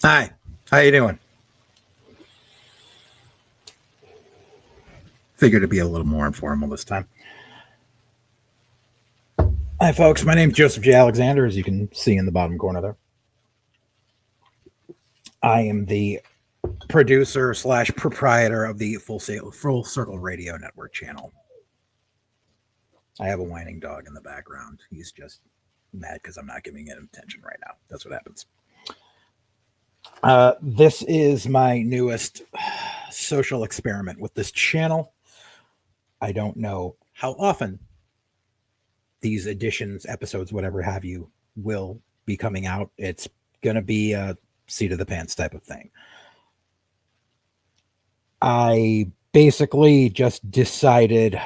Hi, how you doing? Figured to be a little more informal this time. Hi, folks. My name's Joseph J. Alexander, as you can see in the bottom corner there. I am the producer slash proprietor of the Full Circle Radio Network channel. I have a whining dog in the background. He's just mad because I'm not giving him attention right now. That's what happens. This is my newest social experiment with this channel. I don't know how often these editions, episodes, whatever have you, will be coming out. It's going to be a seat of the pants type of thing. I basically just decided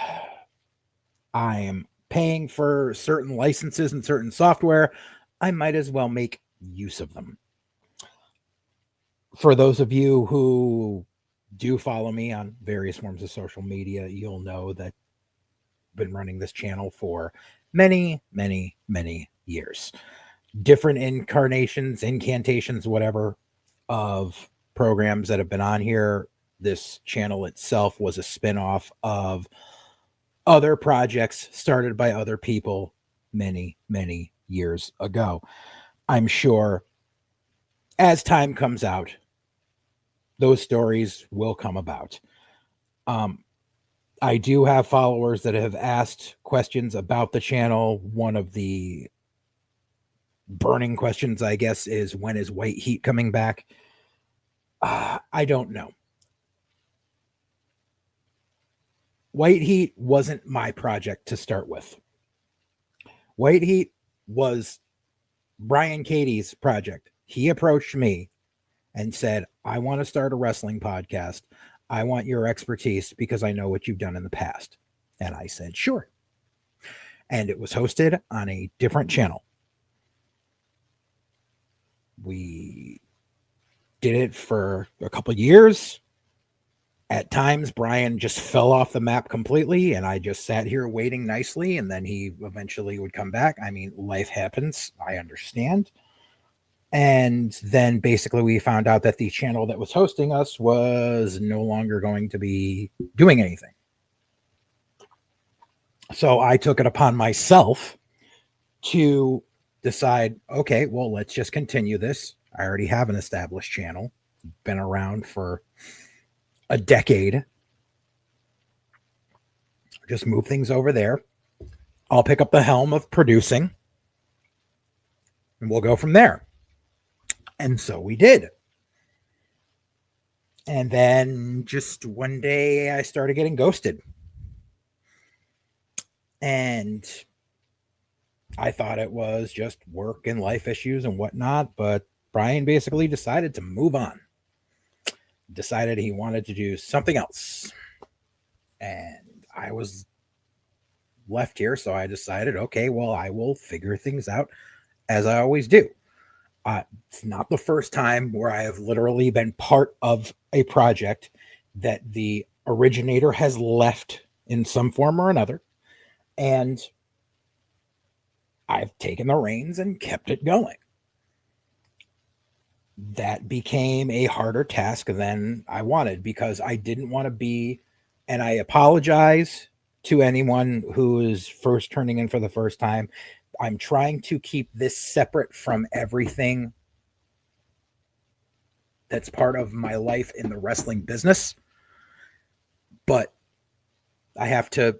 I am paying for certain licenses and certain software. I might as well make use of them. For those of you who do follow me on various forms of social media, you'll know that I've been running this channel for many, many, many years. Different incantations, whatever, of programs that have been on here. This channel itself was a spinoff of other projects started by other people many, many years ago. I'm sure as time comes out, those stories will come about. I do have followers that have asked questions about the channel. One of the burning questions, I guess, is when is White Heat coming back? I don't know. White Heat wasn't my project to start with. White Heat was Brian Katie's project. He approached me and said, I want to start a wrestling podcast. I want your expertise because I know what you've done in the past. And I said, sure. And it was hosted on a different channel. We did it for a couple of years. At times, Brian just fell off the map completely, and I just sat here waiting nicely, and then he eventually would come back. I mean, life happens. I understand. And then basically we found out that the channel that was hosting us was no longer going to be doing anything. So I took it upon myself to decide, okay, well, let's just continue this. I already have an established channel, been around for a decade. Just move things over there. I'll pick up the helm of producing, and we'll go from there. And so we did. And then just one day I started getting ghosted. And I thought it was just work and life issues and whatnot. But Brian basically decided to move on. Decided he wanted to do something else. And I was left here. So I decided, okay, well, I will figure things out as I always do. It's not the first time where I have literally been part of a project that the originator has left in some form or another. And I've taken the reins and kept it going. That became a harder task than I wanted because I didn't want to be, and I apologize to anyone who is first turning in for the first time. I'm trying to keep this separate from everything that's part of my life in the wrestling business. But I have to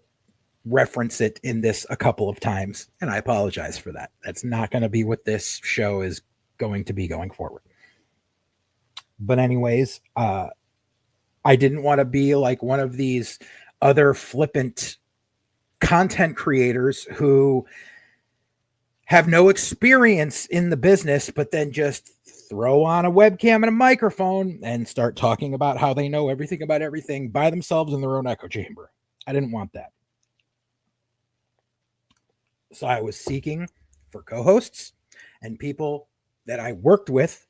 reference it in this a couple of times, and I apologize for that. That's not going to be what this show is going to be going forward. But anyways, I didn't want to be like one of these other flippant content creators who have no experience in the business, but then just throw on a webcam and a microphone and start talking about how they know everything about everything by themselves in their own echo chamber. I didn't want that. So I was seeking for co-hosts and people that I worked with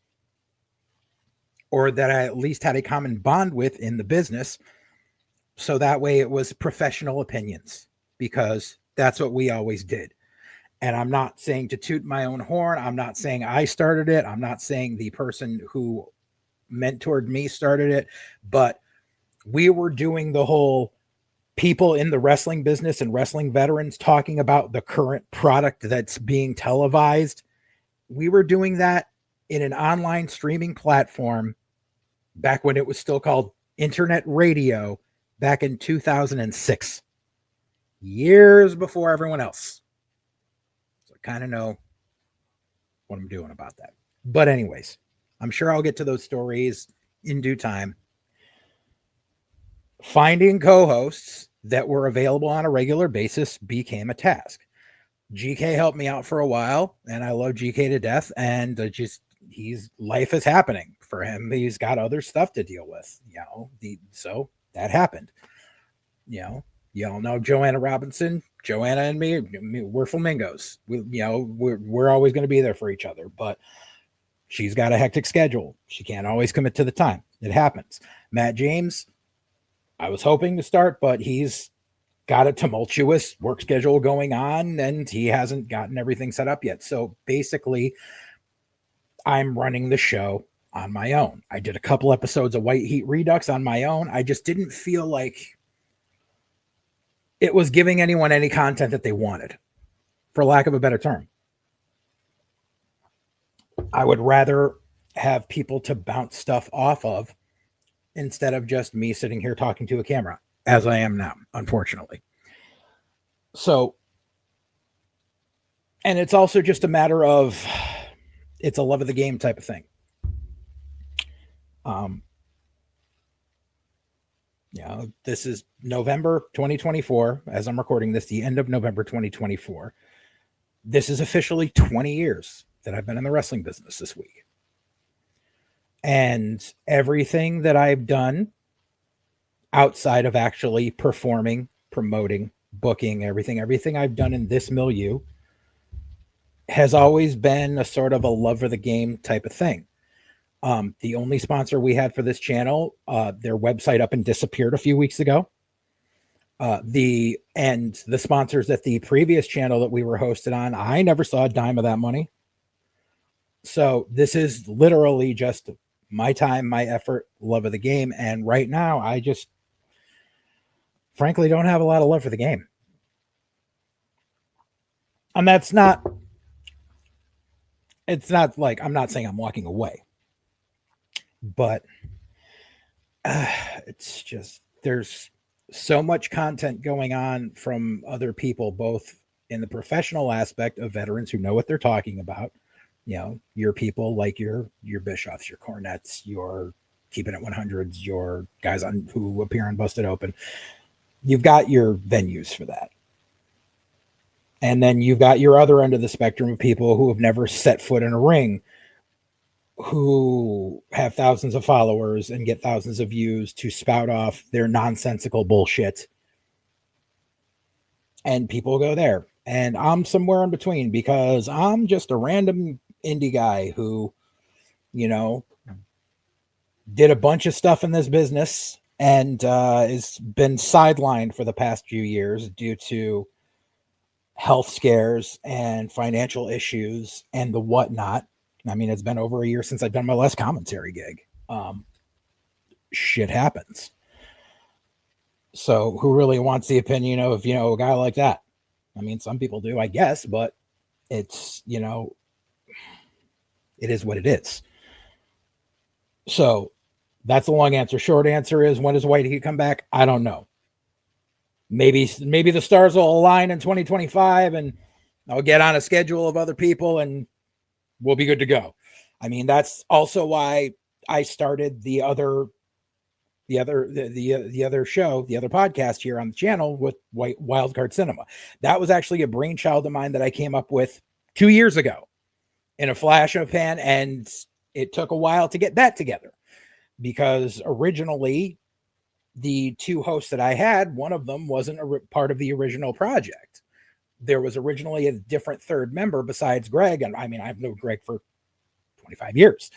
or that I at least had a common bond with in the business. So that way it was professional opinions because that's what we always did. And I'm not saying to toot my own horn. I'm not saying I started it. I'm not saying the person who mentored me started it, but we were doing the whole people in the wrestling business and wrestling veterans talking about the current product that's being televised. We were doing that in an online streaming platform back when it was still called internet radio back in 2006, years before everyone else. So I kind of know what I'm doing about that. But anyways, I'm sure I'll get to those stories in due time. Finding co-hosts that were available on a regular basis became a task. GK helped me out for a while, and I love GK to death. And life is happening for him. He's got other stuff to deal with, so that happened. Y'all know Joanna Robinson. Joanna and me, we're flamingos. We're always going to be there for each other, but she's got a hectic schedule. She can't always commit to the time. It happens. Matt James, I was hoping to start, but he's got a tumultuous work schedule going on, and he hasn't gotten everything set up yet. So basically, I'm running the show on my own. I did a couple episodes of White Heat Redux on my own. I just didn't feel like it was giving anyone any content that they wanted, for lack of a better term. I would rather have people to bounce stuff off of instead of just me sitting here talking to a camera, as I am now, unfortunately. So, and it's also just a matter of, it's a love of the game type of thing. This is November 2024. As I'm recording this, the end of November 2024. This is officially 20 years that I've been in the wrestling business this week. And everything that I've done outside of actually performing, promoting, booking, everything I've done in this milieu has always been a sort of a love for the game type of thing. The only sponsor we had for this channel, their website up and disappeared a few weeks ago. The sponsors at the previous channel that we were hosted on, I never saw a dime of that money. So this is literally just my time, my effort, love of the game. And right now, I just frankly don't have a lot of love for the game. And it's not like, I'm not saying I'm walking away, but it's just, there's so much content going on from other people, both in the professional aspect of veterans who know what they're talking about. Your people like your Bischoffs, your Cornettes, your Keeping It 100s, your guys who appear on Busted Open. You've got your venues for that. And then you've got your other end of the spectrum of people who have never set foot in a ring, who have thousands of followers and get thousands of views to spout off their nonsensical bullshit. And people go there. And I'm somewhere in between because I'm just a random indie guy who, did a bunch of stuff in this business and has been sidelined for the past few years due to health scares and financial issues and the whatnot. I mean, it's been over a year since I've done my last commentary gig. Shit happens. So who really wants the opinion of, a guy like that? I mean, some people do, I guess, but it's, it is what it is. So that's the long answer. Short answer is, when does White Heat come back? I don't know. Maybe the stars will align in 2025 and I'll get on a schedule of other people and we'll be good to go. I mean, that's also why I started the other show, the other podcast here on the channel with Wildcard Cinema. That was actually a brainchild of mine that I came up with 2 years ago in a flash of a pan, and it took a while to get that together because originally the two hosts that I had, one of them wasn't a part of the original project. There was originally a different third member besides Greg. And I mean, I've known Greg for 25 years,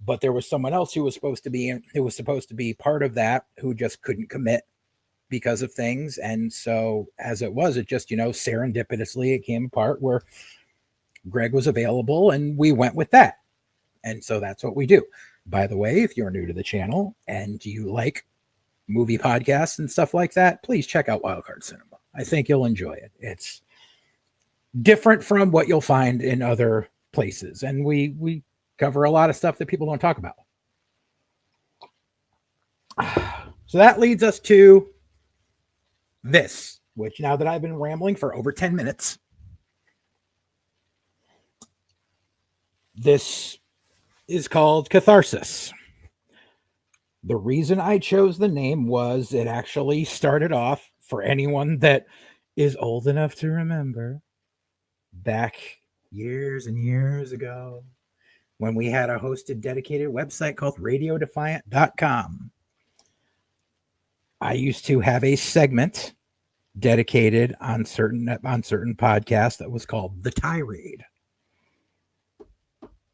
but there was someone else who was supposed to be part of that, who just couldn't commit because of things. And so as it was, it just, serendipitously, it came apart where Greg was available and we went with that. And so that's what we do. By the way, if you're new to the channel and you like movie podcasts and stuff like that, please check out Wildcard Cinema. I think you'll enjoy it. It's different from what you'll find in other places. And we cover a lot of stuff that people don't talk about. So that leads us to this, which now that I've been rambling for over 10 minutes, this is called Catharsis. The reason I chose the name was it actually started off, for anyone that is old enough to remember, back years and years ago when we had a hosted dedicated website called radiodefiant.com. I used to have a segment dedicated on certain podcasts that was called The Tirade,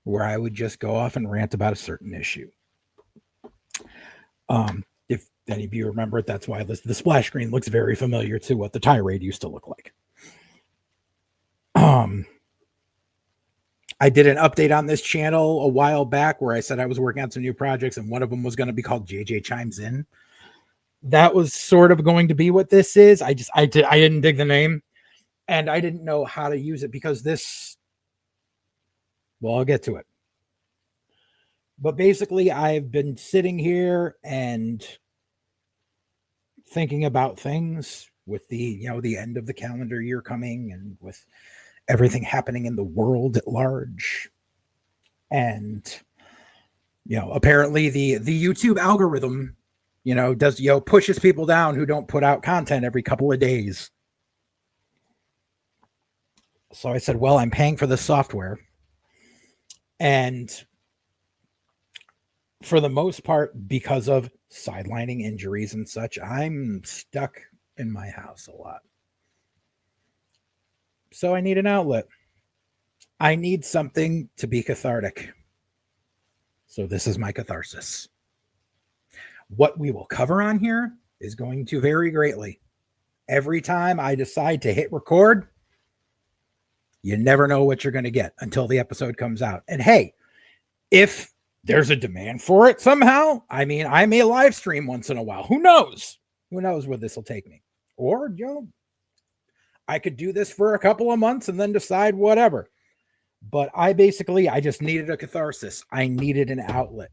where I would just go off and rant about a certain issue. If any of you remember it, that's why the splash screen looks very familiar to what The Tirade used to look like. I did an update on this channel a while back where I said I was working on some new projects, and one of them was going to be called JJ Chimes In. That was sort of going to be what this is. I didn't dig the name, and I didn't know how to use it because I'll get to it. But basically, I've been sitting here and thinking about things with the end of the calendar year coming and with everything happening in the world at large. And, apparently the YouTube algorithm, pushes people down who don't put out content every couple of days. So I said, well, I'm paying for the software. And for the most part, because of sidelining injuries and such, I'm stuck in my house a lot. So I need an outlet. I need something to be cathartic. So this is my catharsis. What we will cover on here is going to vary greatly. Every time I decide to hit record, you never know what you're going to get until the episode comes out. And hey, if there's a demand for it somehow, I may live stream once in a while. Who knows? Who knows where this will take me? Or, I could do this for a couple of months and then decide whatever. But I just needed a catharsis. I needed an outlet.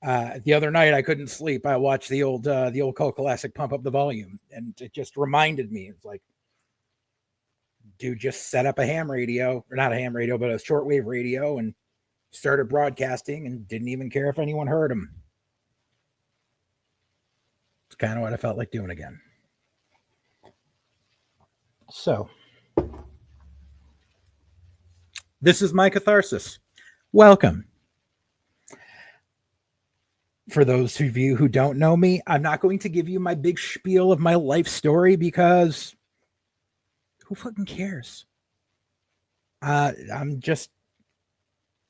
The other night I couldn't sleep. I watched the old cult classic Pump Up the Volume, and it just reminded me. It's like, dude just set up a ham radio, or not a ham radio, but a shortwave radio, and started broadcasting and didn't even care if anyone heard him. It's kind of what I felt like doing again. So this is my catharsis. Welcome. For those of you who don't know me, I'm not going to give you my big spiel of my life story because who fucking cares? I'm just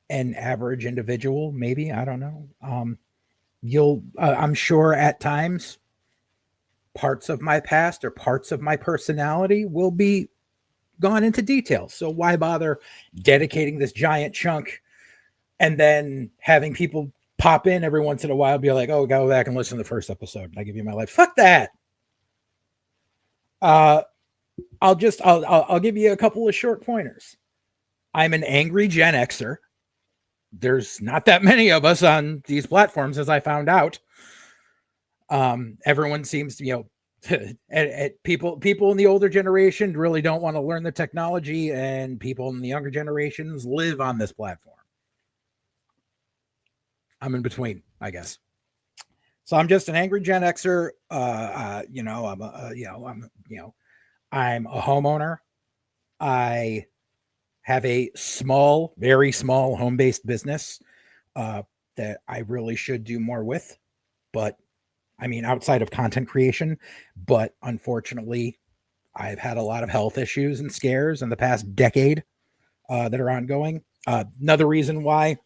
an average individual, maybe. I don't know. I'm sure at times parts of my past or parts of my personality will be gone into detail. So why bother dedicating this giant chunk and then having people pop in every once in a while, be like, oh, go back and listen to the first episode and I give you my life. Fuck that. I'll give you a couple of short pointers. I'm an angry Gen Xer. There's not that many of us on these platforms, as I found out. Everyone seems to, people in the older generation really don't want to learn the technology, and people in the younger generations live on this platform. I'm in between, I guess. So I'm just an angry Gen Xer. I'm a homeowner. I have a small, very small home-based business that I really should do more with. But outside of content creation, but unfortunately, I've had a lot of health issues and scares in the past decade that are ongoing. Another reason why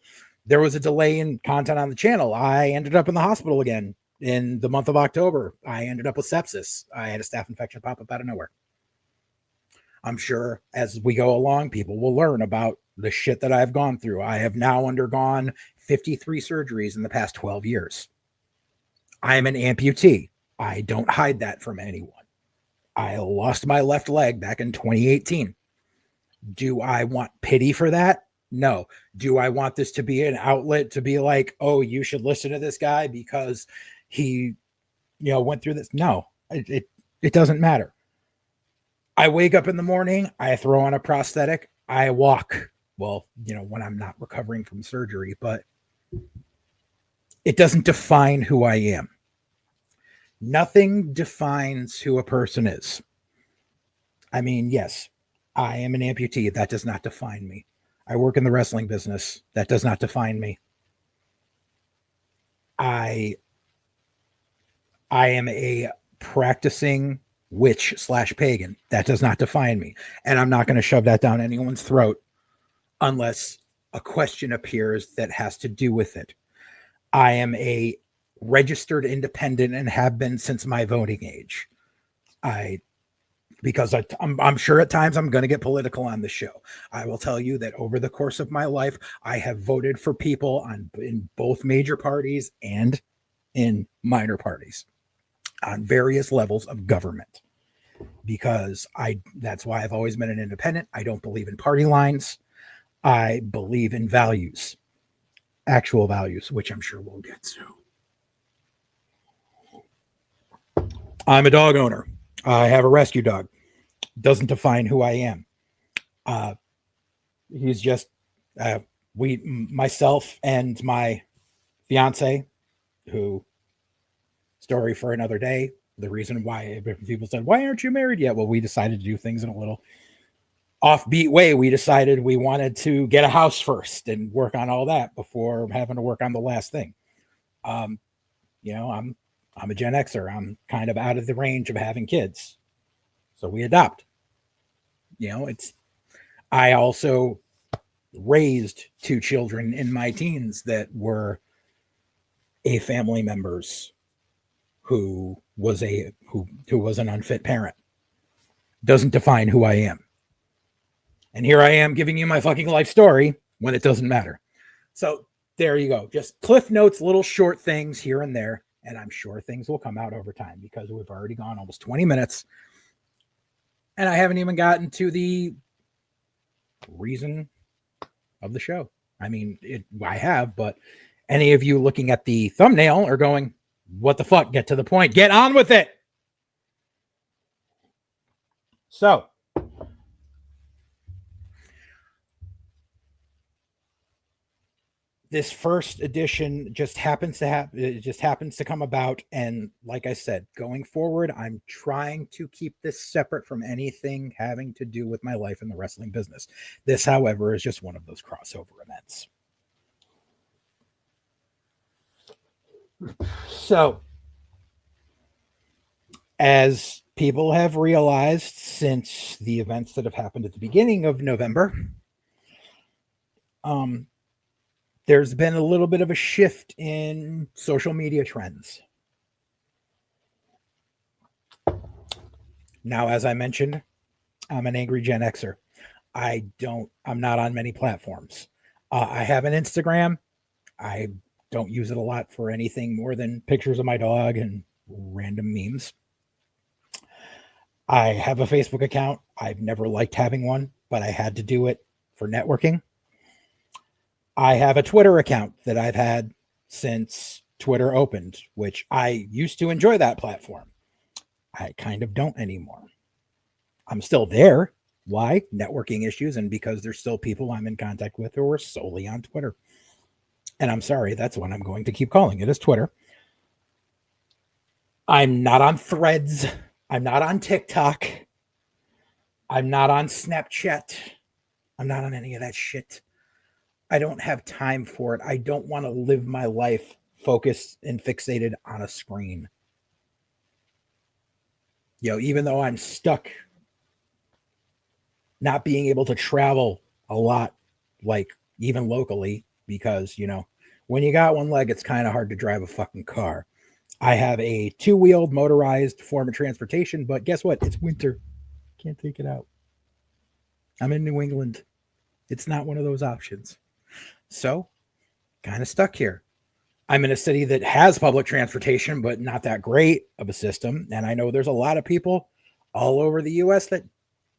there was a delay in content on the channel. I ended up in the hospital again in the month of October, I ended up with sepsis. I had a staph infection pop up out of nowhere. I'm sure as we go along, people will learn about the shit that I've gone through. I have now undergone 53 surgeries in the past 12 years. I am an amputee. I don't hide that from anyone. I lost my left leg back in 2018. Do I want pity for that? No. Do I want this to be an outlet to be like, oh, you should listen to this guy because he, went through this? No, it doesn't matter. I wake up in the morning, I throw on a prosthetic, I walk. Well, when I'm not recovering from surgery, but it doesn't define who I am. Nothing defines who a person is. I mean, yes, I am an amputee. That does not define me. I work in the wrestling business. That does not define me. I am a practicing witch/pagan. That does not define me. And I'm not going to shove that down anyone's throat unless a question appears that has to do with it. I am a registered independent and have been since my voting age. Because I'm sure at times I'm going to get political on the show. I will tell you that over the course of my life, I have voted for people in both major parties and in minor parties on various levels of government, because that's why I've always been an independent. I don't believe in party lines. I believe in values, actual values, which I'm sure we'll get to. I'm a dog owner. I have a rescue dog. Doesn't define who I am. He's just myself and my fiance, who, story for another day. The reason why people said, why aren't you married yet? Well, we decided to do things in a little offbeat way. We decided we wanted to get a house first and work on all that before having to work on the last thing. I'm a Gen Xer. I'm kind of out of the range of having kids. So we adopt. I also raised 2 children in my teens that were a family member's who was an unfit parent. Doesn't define who I am. And here I am giving you my fucking life story when it doesn't matter. So there you go. Just cliff notes, little short things here and there. And I'm sure things will come out over time because we've already gone almost 20 minutes. And I haven't even gotten to the reason of the show. I mean, I have, but any of you looking at the thumbnail are going, what the fuck? Get to the point. Get on with it. So, this first edition just happens to come about. And like I said, going forward, I'm trying to keep this separate from anything having to do with my life in the wrestling business. This, however, is just one of those crossover events. So, as people have realized since the events that have happened at the beginning of November, there's been a little bit of a shift in social media trends. Now, as I mentioned, I'm an angry Gen Xer. I'm not on many platforms. I have an Instagram. I don't use it a lot for anything more than pictures of my dog and random memes. I have a Facebook account. I've never liked having one, but I had to do it for networking. I have a Twitter account that I've had since Twitter opened, which I used to enjoy that platform. I kind of don't anymore. I'm still there. Why? Networking issues, and because there's still people I'm in contact with who are solely on Twitter. And I'm sorry, that's what I'm going to keep calling it, is Twitter. I'm not on Threads. I'm not on TikTok. I'm not on Snapchat. I'm not on any of that shit. I don't have time for it. I don't want to live my life focused and fixated on a screen. Even though I'm stuck not being able to travel a lot, like even locally, because, when you got one leg, it's kind of hard to drive a fucking car. I have a two-wheeled motorized form of transportation, but guess what? It's winter. Can't take it out. I'm in New England. It's not one of those options. So, kind of stuck here. I'm in a city that has public transportation, but not that great of a system. And I know there's a lot of people all over the US that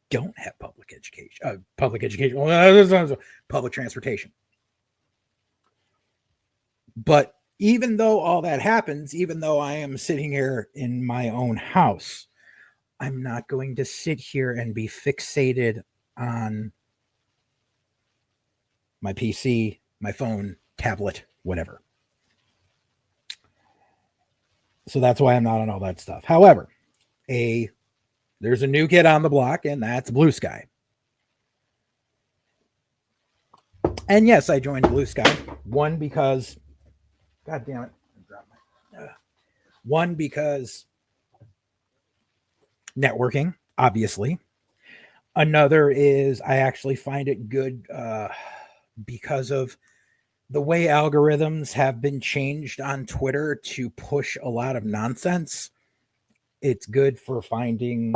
don't have public transportation. But even though all that happens, even though I am sitting here in my own house, I'm not going to sit here and be fixated on my PC, my phone, tablet, whatever. So that's why I'm not on all that stuff. However, there's a new kid on the block, and that's Blue Sky. And yes, I joined Blue Sky. One, because, God damn it, one, because networking, obviously. Another is I actually find it good because of the way algorithms have been changed on Twitter to push a lot of nonsense. It's good for finding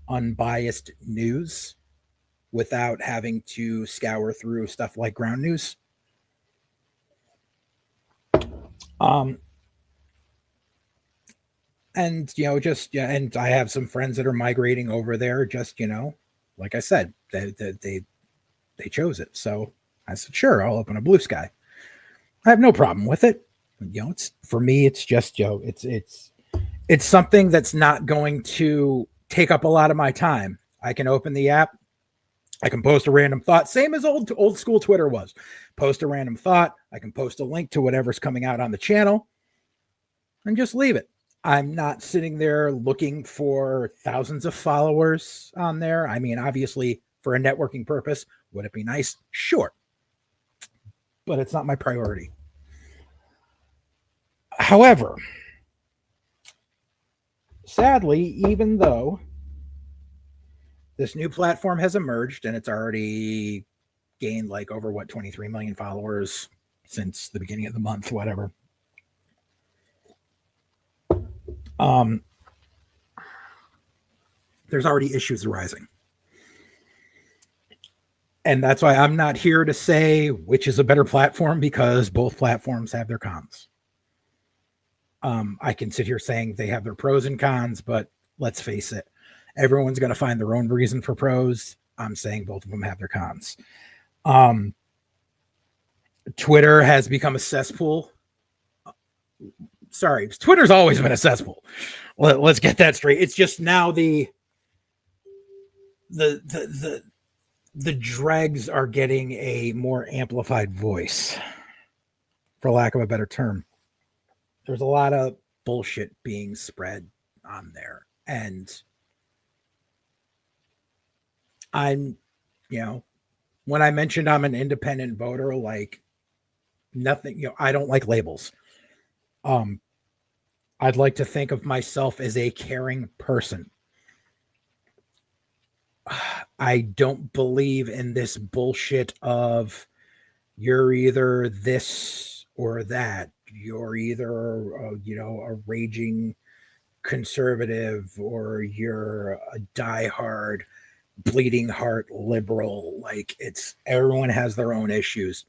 unbiased news without having to scour through stuff like ground news. And and I have some friends that are migrating over there. Just like I said, they chose it. So I said, sure, I'll open a Blue Sky. I have no problem with it. It's for me. It's just it's something that's not going to take up a lot of my time. I can open the app. I can post a random thought, same as old school Twitter was. Post a random thought. I can post a link to whatever's coming out on the channel and just leave it. I'm not sitting there looking for thousands of followers on there. I mean, obviously, for a networking purpose, would it be nice? Sure. But it's not my priority. However, sadly, even though this new platform has emerged and it's already gained like over 23 million followers since the beginning of the month, whatever. There's already issues arising. And that's why I'm not here to say which is a better platform, because both platforms have their cons. I can sit here saying they have their pros and cons, but let's face it, everyone's going to find their own reason for pros. I'm saying both of them have their cons. Twitter has become a cesspool. Sorry, Twitter's always been a cesspool. Let's get that straight. It's just now the dregs are getting a more amplified voice, for lack of a better term. There's a lot of bullshit being spread on there. And I'm, when I mentioned I'm an independent voter, like nothing, I don't like labels. I'd like to think of myself as a caring person. I don't believe in this bullshit of you're either this or that. You're either, a raging conservative, or you're a diehard, bleeding heart liberal. Like, everyone has their own issues.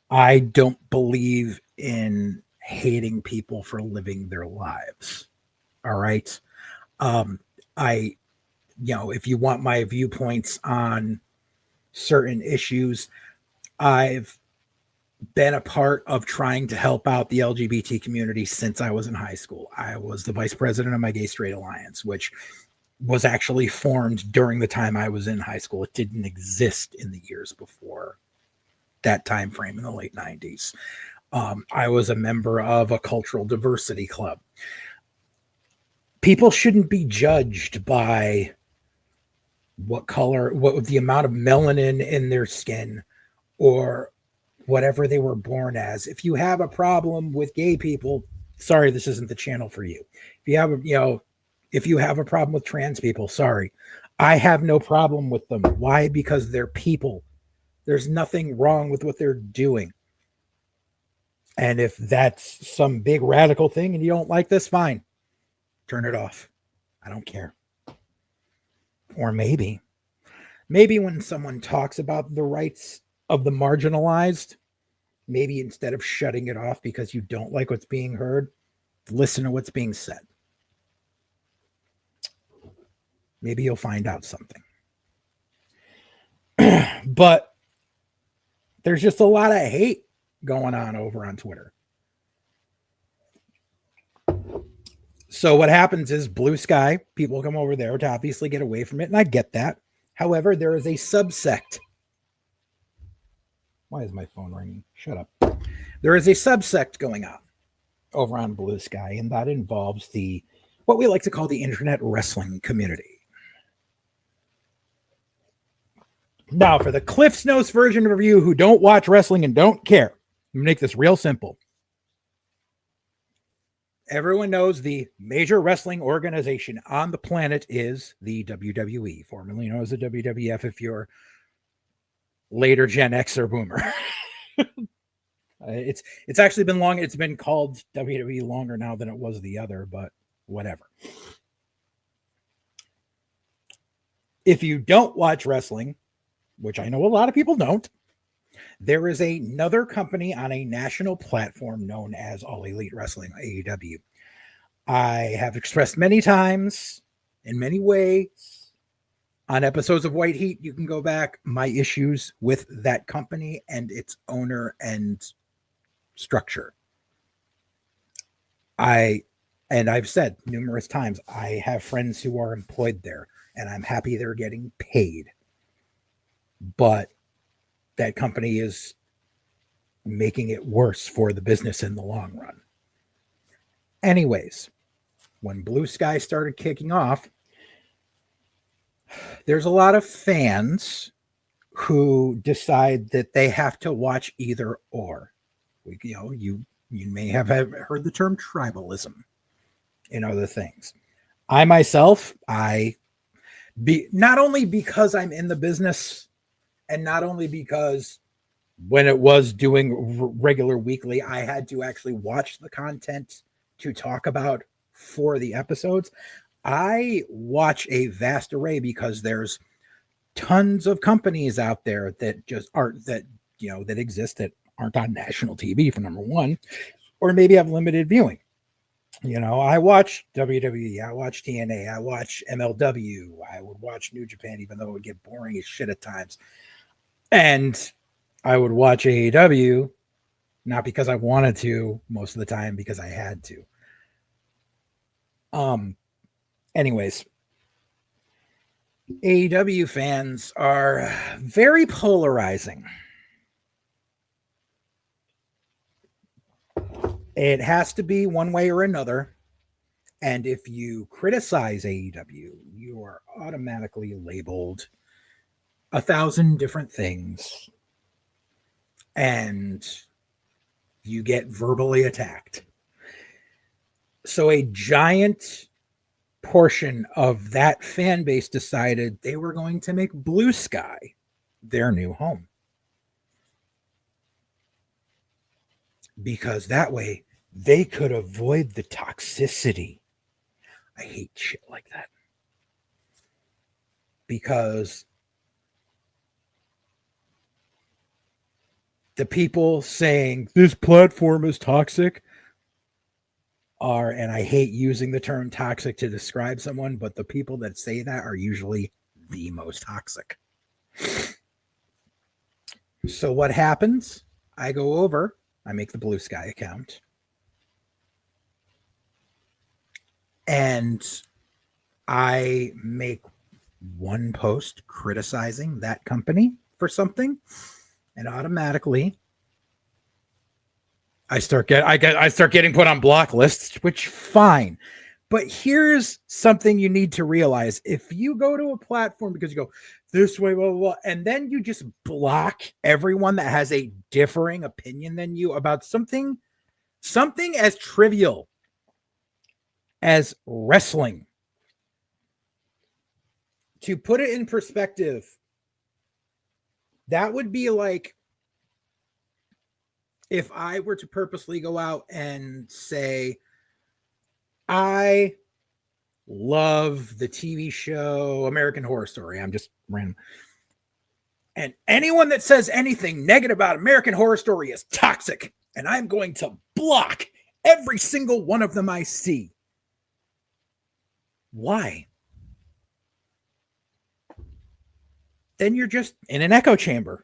I don't believe in hating people for living their lives. All right. If you want my viewpoints on certain issues, I've been a part of trying to help out the LGBT community since I was in high school. I was the vice president of my Gay Straight Alliance, which was actually formed during the time I was in high school. It didn't exist in the years before that time frame in the late 90s. I was a member of a cultural diversity club. People shouldn't be judged by what the amount of melanin in their skin, or whatever they were born as. If you have a problem with gay people, sorry, this isn't the channel for you. If you have a problem with trans people, sorry, I have no problem with them. Why? Because they're people. There's nothing wrong with what they're doing. And if that's some big radical thing and you don't like this, fine. Turn it off. I don't care. Or maybe when someone talks about the rights of the marginalized, maybe instead of shutting it off because you don't like what's being heard, listen to what's being said. Maybe you'll find out something. But there's just a lot of hate going on over on Twitter. So what happens is Blue Sky, people come over there to obviously get away from it, and I get that. However, there is a subsect. Why is my phone ringing? Shut up. There is a subsect going on over on Blue Sky, and that involves what we like to call the internet wrestling community. Now, for the Cliff's Notes version of you who don't watch wrestling and don't care, I'm going to make this real simple. Everyone knows the major wrestling organization on the planet is the WWE, formerly known as the WWF if you're later Gen X or Boomer. It's actually been long. It's been called WWE longer now than it was the other, but whatever. If you don't watch wrestling, which I know a lot of people don't, there is another company on a national platform known as All Elite Wrestling, AEW. I have expressed many times, in many ways, on episodes of White Heat, you can go back, my issues with that company and its owner and structure. I've said numerous times, I have friends who are employed there, and I'm happy they're getting paid. But that company is making it worse for the business in the long run. Anyways, when Blue Sky started kicking off, there's a lot of fans who decide that they have to watch either or. You may have heard the term tribalism in other things. I myself, not only because I'm in the business, and not only because when it was doing regular weekly, I had to actually watch the content to talk about for the episodes. I watch a vast array because there's tons of companies out there that just aren't that exist that aren't on national TV for number one, or maybe have limited viewing. I watch WWE, I watch TNA, I watch MLW, I would watch New Japan, even though it would get boring as shit at times. And I would watch AEW, not because I wanted to, most of the time because I had to. Anyways, AEW fans are very polarizing. It has to be one way or another. And if you criticize AEW, you are automatically labeled 1,000 different things. And you get verbally attacked. So a giant portion of that fan base decided they were going to make Blue Sky their new home. Because that way they could avoid the toxicity. I hate shit like that. Because the people saying this platform is toxic are, and I hate using the term toxic to describe someone, but the people that say that are usually the most toxic. So what happens? I go over, I make the Blue Sky account, and I make one post criticizing that company for something, and automatically I start getting put on block lists, which fine. But here's something you need to realize. If you go to a platform because you go this way, blah, blah, blah, and then you just block everyone that has a differing opinion than you about something as trivial as wrestling. To put it in perspective, that would be like if I were to purposely go out and say, I love the TV show American Horror Story, I'm just random. And anyone that says anything negative about American Horror Story is toxic. And I'm going to block every single one of them I see. Why? Then you're just in an echo chamber.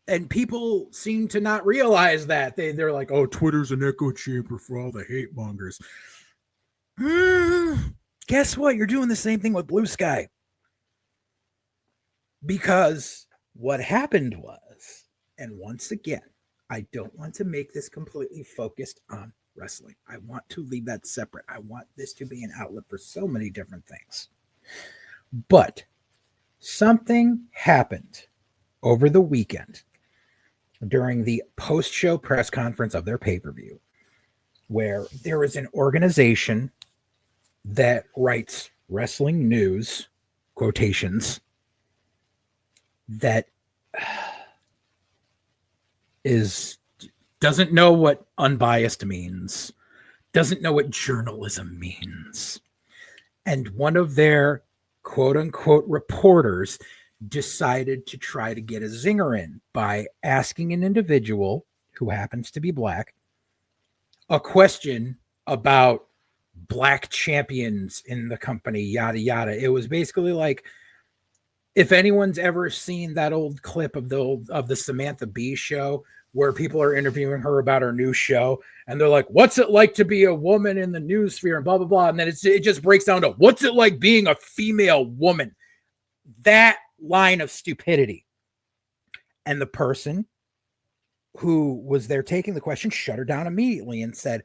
And people seem to not realize that. They're like, oh, Twitter's an echo chamber for all the hate mongers. Guess what? You're doing the same thing with Blue Sky. Because what happened was, and once again, I don't want to make this completely focused on wrestling. I want to leave that separate. I want this to be an outlet for so many different things. But something happened over the weekend during the post-show press conference of their pay-per-view, where there is an organization that writes wrestling news, quotations, that doesn't know what unbiased means, doesn't know what journalism means. And one of their quote-unquote reporters decided to try to get a zinger in by asking an individual who happens to be black a question about black champions in the company, yada yada. It was basically like, if anyone's ever seen that old clip of the Samantha Bee show where people are interviewing her about her new show and they're like, what's it like to be a woman in the news sphere and blah blah blah, and then it just breaks down to what's it like being a female woman. That line of stupidity. And the person who was there taking the question shut her down immediately and said,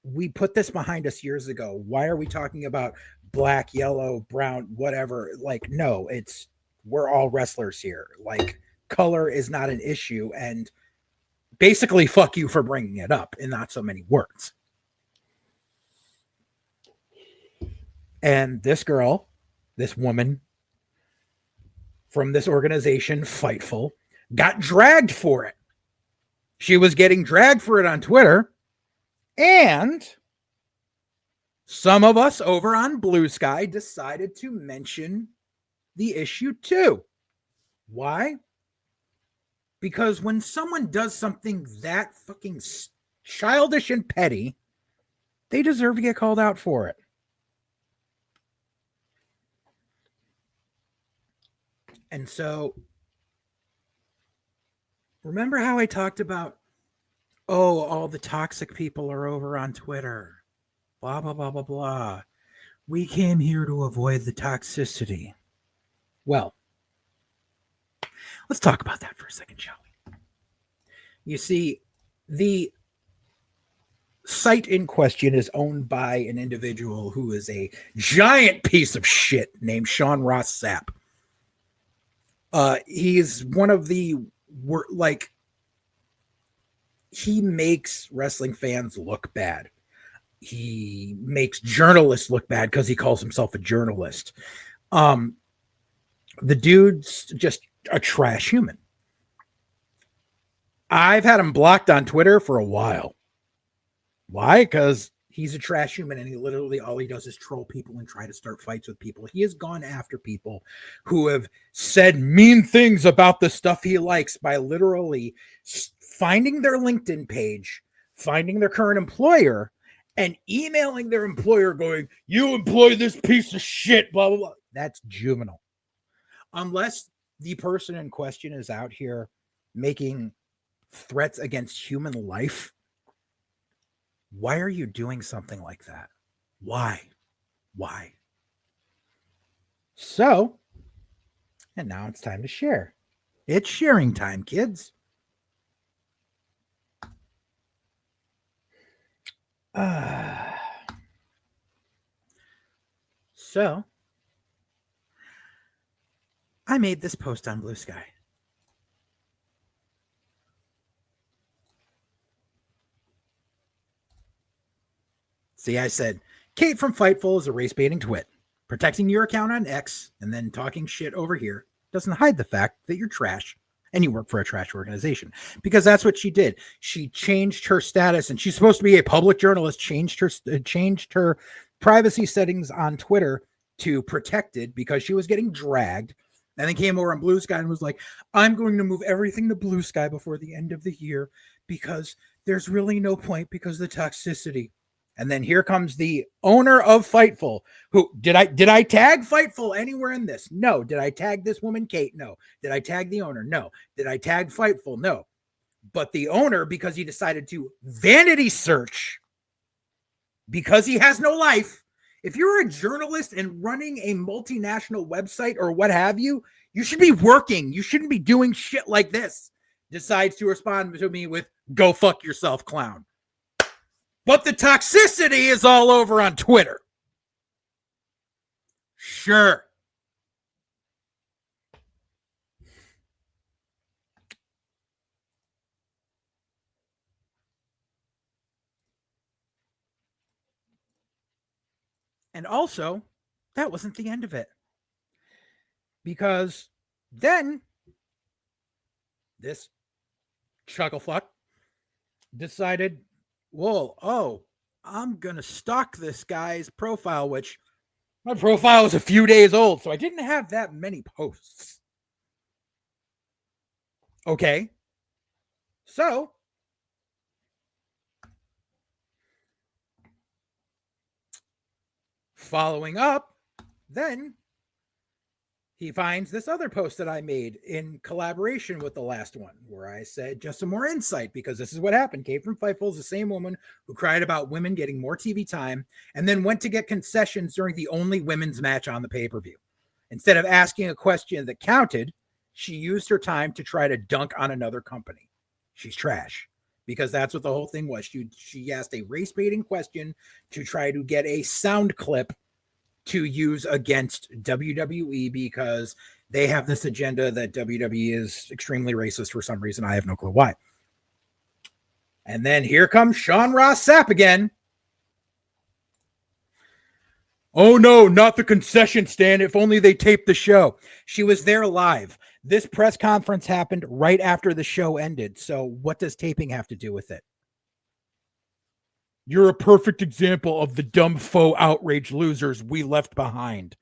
we put this behind us years ago. Why are we talking about black, yellow, brown, whatever? Like, no, we're all wrestlers here. Like, color is not an issue. And basically, fuck you for bringing it up in not so many words. And this girl, this woman from this organization, Fightful, got dragged for it. She was getting dragged for it on Twitter. And some of us over on Blue Sky decided to mention the issue too. Why? Because when someone does something that fucking childish and petty, they deserve to get called out for it. And so, remember how I talked about, oh, all the toxic people are over on Twitter, blah, blah, blah, blah, blah. We came here to avoid the toxicity. Well, let's talk about that for a second, shall we? You see, the site in question is owned by an individual who is a giant piece of shit named Sean Ross Sapp. He's one of the, like, he makes wrestling fans look bad. He makes journalists look bad because he calls himself a journalist. The dude's just a trash human. I've had him blocked on Twitter for a while. Why? Because he's a trash human and he literally, all he does is troll people and try to start fights with people. He has gone after people who have said mean things about the stuff he likes by literally finding their LinkedIn page, finding their current employer, and emailing their employer going, you employ this piece of shit, blah, blah, blah. That's juvenile. Unless the person in question is out here making threats against human life, why are you doing something like that? Why? So, and now it's time to share. It's sharing time, kids. So, I made this post on Blue Sky. See, I said, Kate from Fightful is a race-baiting twit. Protecting your account on X and then talking shit over here doesn't hide the fact that you're trash and you work for a trash organization, because that's what she did. She changed her status, and she's supposed to be a public journalist, changed her privacy settings on Twitter to protected because she was getting dragged, and then came over on Blue Sky and was like, I'm going to move everything to Blue Sky before the end of the year because there's really no point because of the toxicity. And then here comes the owner of Fightful, who did I tag Fightful anywhere in this? No. Did I tag this woman, Kate? No. Did I tag the owner? No. Did I tag Fightful? No. But the owner, because he decided to vanity search, because he has no life. If you're a journalist and running a multinational website or what have you, you should be working. You shouldn't be doing shit like this. Decides to respond to me with, go fuck yourself, clown. But the toxicity is all over on Twitter. Sure. And also, that wasn't the end of it. Because then this chucklefuck decided, well, I'm going to stalk this guy's profile, which my profile was a few days old, so I didn't have that many posts. Okay. So, following up, then he finds this other post that I made in collaboration with the last one, where I said just some more insight, because this is what happened. Kate from Fightful is the same woman who cried about women getting more TV time and then went to get concessions during the only women's match on the pay-per-view. Instead of asking a question that counted, she used her time to try to dunk on another company. She's trash, because that's what the whole thing was. She asked a race-baiting question to try to get a sound clip to use against WWE, because they have this agenda that WWE is extremely racist for some reason. I have no clue why. And then here comes Sean Ross Sapp again. Oh no, not the concession stand. If only they taped the show. She was there live. This press conference happened right after the show ended. So what does taping have to do with it? You're a perfect example of the dumb faux outrage losers we left behind.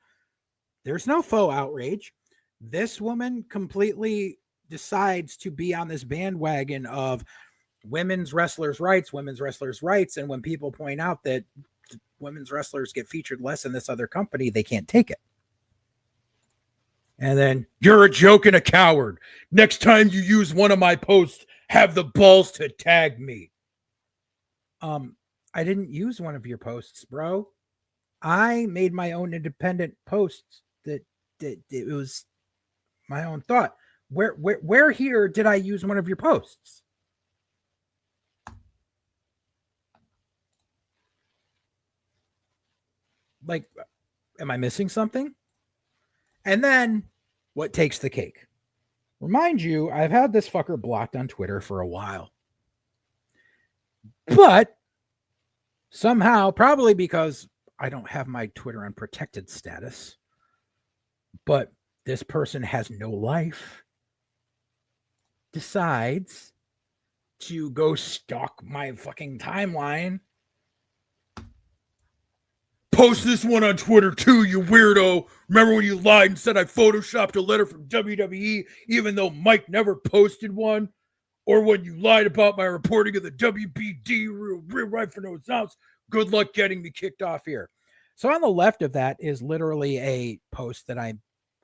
There's no faux outrage. This woman completely decides to be on this bandwagon of women's wrestlers' rights. And when people point out that women's wrestlers get featured less in this other company, they can't take it. And then, you're a joke and a coward. Next time you use one of my posts, have the balls to tag me. I didn't use one of your posts, bro. I made my own independent posts that it was my own thought. Where here did I use one of your posts? Like, am I missing something? And then what takes the cake? Remind you, I've had this fucker blocked on Twitter for a while. But somehow, probably because I don't have my Twitter unprotected status, but this person has no life, decides to go stalk my fucking timeline. Post this one on Twitter too, you weirdo. Remember when you lied and said I photoshopped a letter from WWE even though Mike never posted one? Or when you lied about my reporting of the WBD real right for no ounce? Good luck getting me kicked off here. So on the left of that is literally a post that I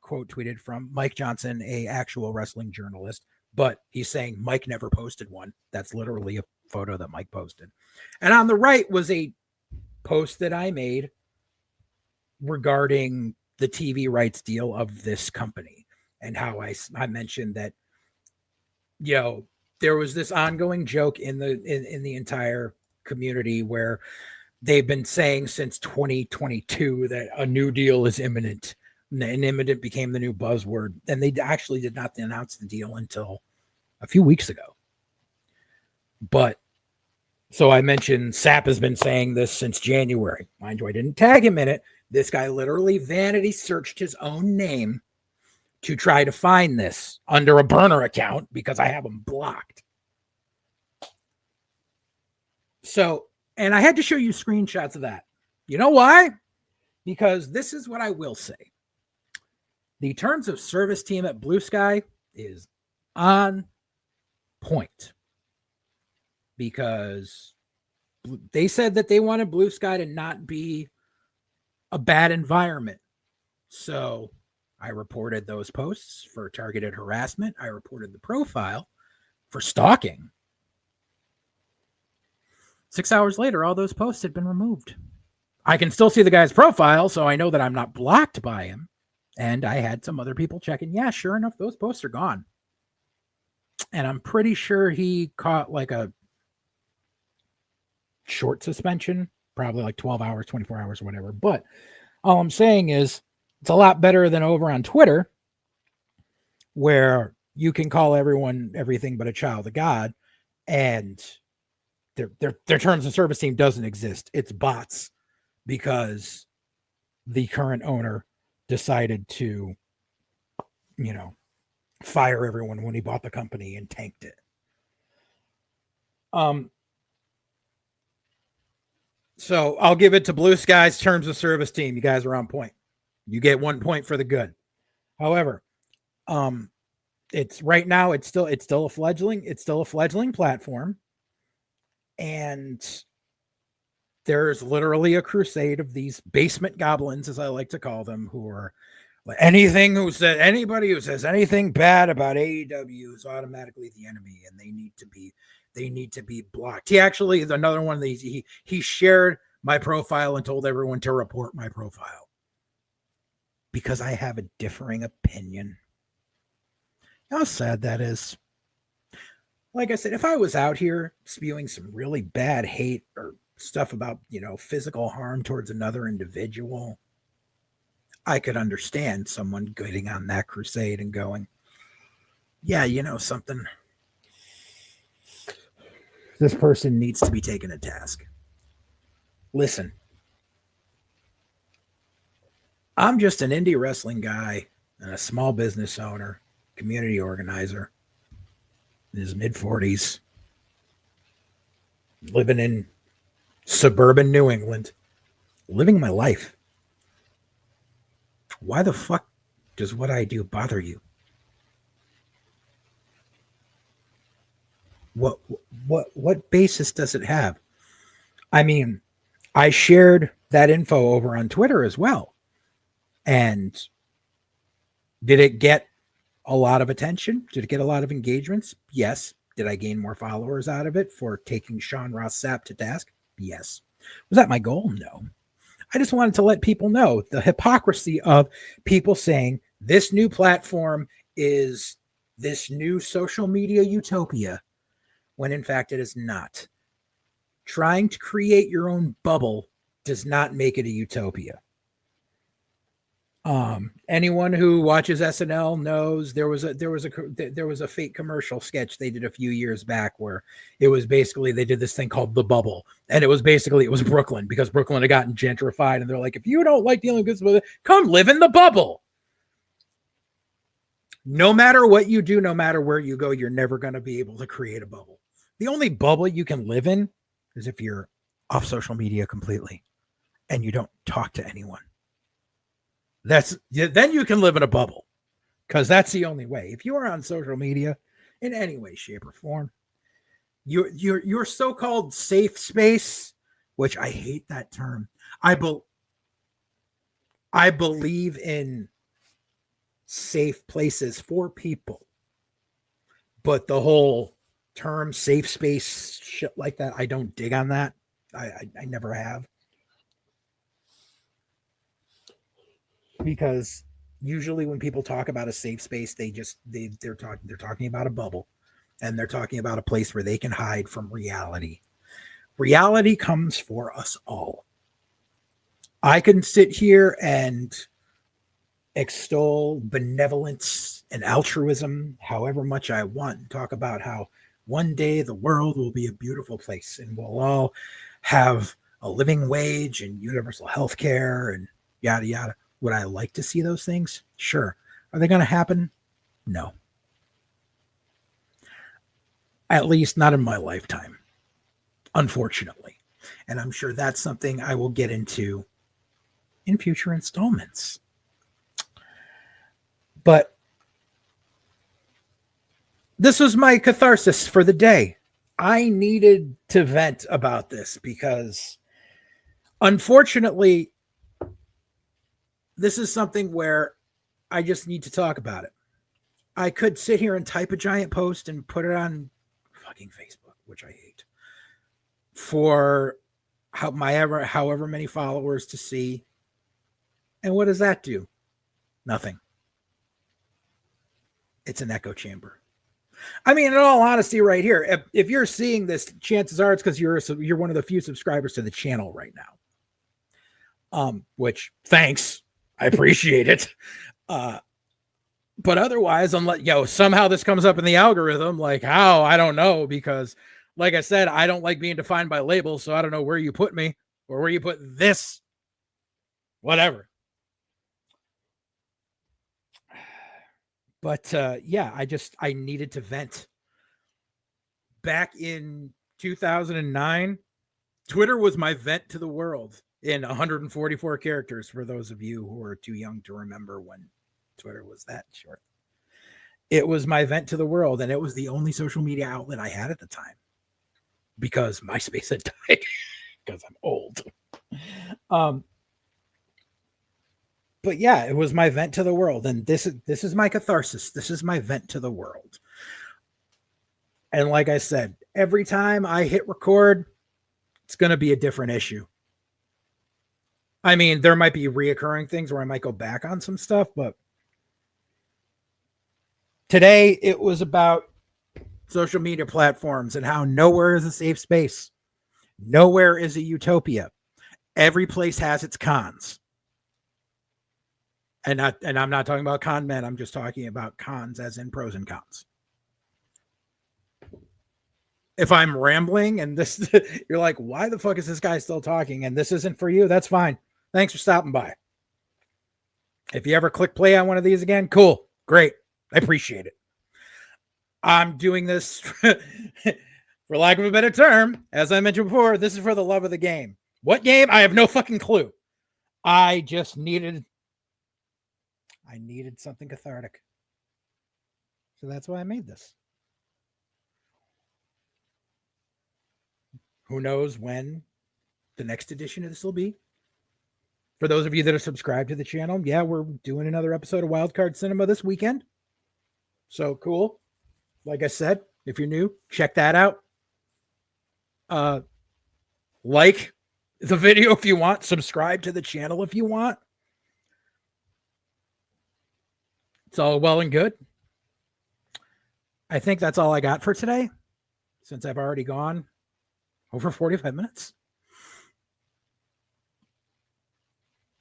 quote tweeted from Mike Johnson, a actual wrestling journalist, but he's saying Mike never posted one. That's literally a photo that Mike posted. And on the right was a post that I made regarding the TV rights deal of this company, and how I mentioned that, there was this ongoing joke in the entire community where they've been saying since 2022 that a new deal is imminent, and imminent became the new buzzword. And they actually did not announce the deal until a few weeks ago. But so I mentioned Sapp has been saying this since January. Mind you, I didn't tag him in it. This guy literally vanity searched his own name to try to find this under a burner account because I have them blocked. So, and I had to show you screenshots of that. You know why? Because this is what I will say. The terms of service team at Blue Sky is on point, because they said that they wanted Blue Sky to not be a bad environment. So I reported those posts for targeted harassment. I reported the profile for stalking. 6 hours later, all those posts had been removed. I can still see the guy's profile, so I know that I'm not blocked by him. And I had some other people checking. Yeah, sure enough, those posts are gone. And I'm pretty sure he caught like a short suspension, probably like 12 hours, 24 hours, or whatever. But all I'm saying is it's a lot better than over on Twitter, where you can call everyone everything but a child of God, and their terms of service team doesn't exist. It's bots, because the current owner decided to, fire everyone when he bought the company and tanked it. So I'll give it to Blue Sky's terms of service team. You guys are on point. You get 1 point for the good. However, it's right now, it's still a fledgling platform. And there's literally a crusade of these basement goblins, as I like to call them, who are anybody who says anything bad about AEW is automatically the enemy, and they need to be blocked. He actually, another one of these, he shared my profile and told everyone to report my profile because I have a differing opinion. How sad that is. Like I said, if I was out here spewing some really bad hate or stuff about, physical harm towards another individual, I could understand someone getting on that crusade and going, yeah, something. This person needs to be taken to task. Listen, I'm just an indie wrestling guy and a small business owner, community organizer, in his mid-40s, living in suburban New England, living my life. Why the fuck does what I do bother you? What basis does it have? I mean, I shared that info over on Twitter as well. And did it get a lot of attention? Did it get a lot of engagements? Yes. Did I gain more followers out of it for taking Sean Ross Sapp to task? Yes. Was that my goal? No. I just wanted to let people know the hypocrisy of people saying this new platform is this new social media utopia, when in fact it is not. Trying to create your own bubble does not make it a utopia. Anyone who watches SNL knows there was a fake commercial sketch they did a few years back where it was basically, they did this thing called The Bubble, and it was Brooklyn, because Brooklyn had gotten gentrified, and they're like, if you don't like dealing with this, come live in the bubble. No matter what you do, no matter where you go, you're never going to be able to create a bubble. The only bubble you can live in is if you're off social media completely and you don't talk to anyone. Then you can live in a bubble, because that's the only way. If you are on social media in any way, shape, or form, your so-called safe space, which I hate that term. I believe in safe places for people, but the whole term safe space shit like that, I don't dig on that. I never have. Because usually when people talk about a safe space, they're talking about a bubble, and they're talking about a place where they can hide from reality. Reality comes for us all. I can sit here and extol benevolence and altruism however much I want, and talk about how one day the world will be a beautiful place and we'll all have a living wage and universal health care and yada yada. Would I like to see those things? Sure. Are they going to happen? No. At least not in my lifetime, unfortunately. And I'm sure that's something I will get into in future installments. But this was my catharsis for the day. I needed to vent about this because, unfortunately, this is something where I just need to talk about it. I could sit here and type a giant post and put it on fucking Facebook, which I hate, for however many followers to see. And what does that do? Nothing. It's an echo chamber. I mean, in all honesty, right here, if you're seeing this, chances are it's because you're one of the few subscribers to the channel right now. Which, thanks, I appreciate it. But otherwise, unless somehow this comes up in the algorithm, like how, I don't know, because like I said, I don't like being defined by labels, so I don't know where you put me or where you put this, whatever. But yeah, I needed to vent. Back in 2009, Twitter was my vent to the world in 144 characters, for those of you who are too young to remember when Twitter was that short. It was my vent to the world, and it was the only social media outlet I had at the time because MySpace had died because I'm old. But yeah, it was my vent to the world, and this is my catharsis. This is my vent to the world. And like I said, every time I hit record, it's going to be a different issue. I mean, there might be reoccurring things where I might go back on some stuff, but today it was about social media platforms and how nowhere is a safe space. Nowhere is a utopia. Every place has its cons. And I'm not talking about con men. I'm just talking about cons as in pros and cons. If I'm rambling and this, you're like, why the fuck is this guy still talking? And this isn't for you. That's fine. Thanks for stopping by. If you ever click play on one of these again, cool. Great. I appreciate it. I'm doing this, for lack of a better term, as I mentioned before, this is for the love of the game. What game? I have no fucking clue. I just needed something cathartic. So that's why I made this. Who knows when the next edition of this will be. For those of you that are subscribed to the channel, yeah, we're doing another episode of Wildcard Cinema this weekend. So cool. Like I said, if you're new, check that out. Like the video if you want. Subscribe to the channel if you want. It's all well and good. I think that's all I got for today, since I've already gone over 45 minutes.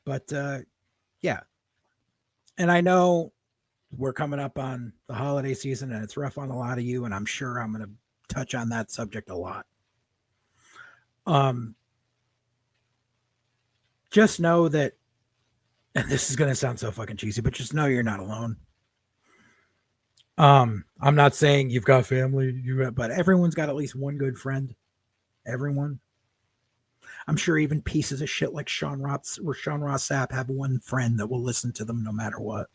But yeah. And I know we're coming up on the holiday season and it's rough on a lot of you, and I'm sure I'm going to touch on that subject a lot. Just know that, and this is going to sound so fucking cheesy, but just know you're not alone. I'm not saying you've got family, but everyone's got at least one good friend. Everyone. I'm sure even pieces of shit like Sean Ross or Sean Ross Sapp have one friend that will listen to them no matter what.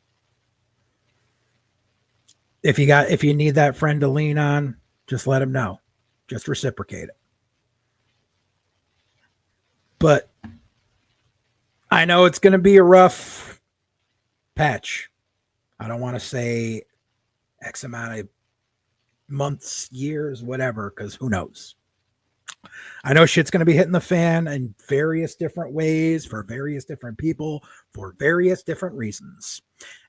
If you need that friend to lean on, just let him know. Just reciprocate it. But I know it's going to be a rough patch. I don't want to say X amount of months, years, whatever, because who knows? I know shit's going to be hitting the fan in various different ways for various different people for various different reasons.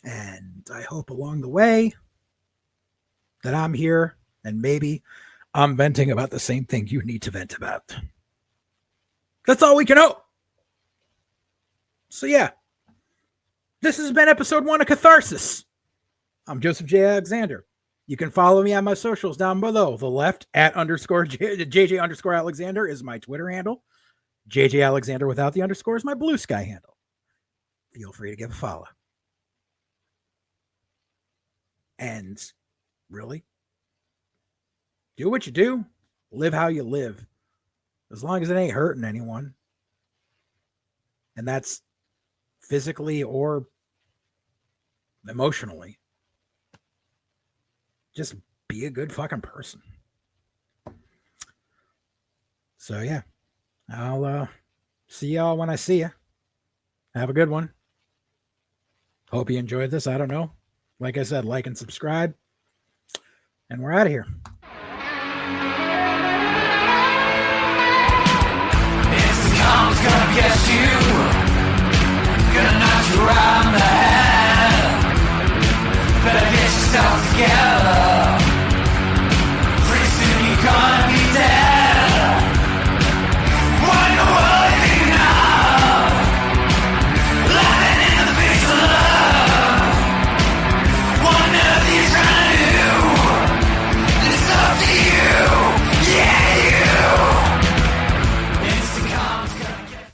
And I hope along the way that I'm here and maybe I'm venting about the same thing you need to vent about. That's all we can hope. So yeah, this has been episode 1 of Catharsis. I'm Joseph J. Alexander. You can follow me on my socials down below. The left at JJ underscore Alexander is my Twitter handle. JJ Alexander without the underscore is my Blue Sky handle. Feel free to give a follow. And really, do what you do, live how you live, as long as it ain't hurting anyone. And that's physically or emotionally. Just be a good fucking person. So yeah, I'll see y'all when I see you. Have a good one. Hope you enjoyed this. I don't know. Like I said, like and subscribe. And we're out of here. It's gonna get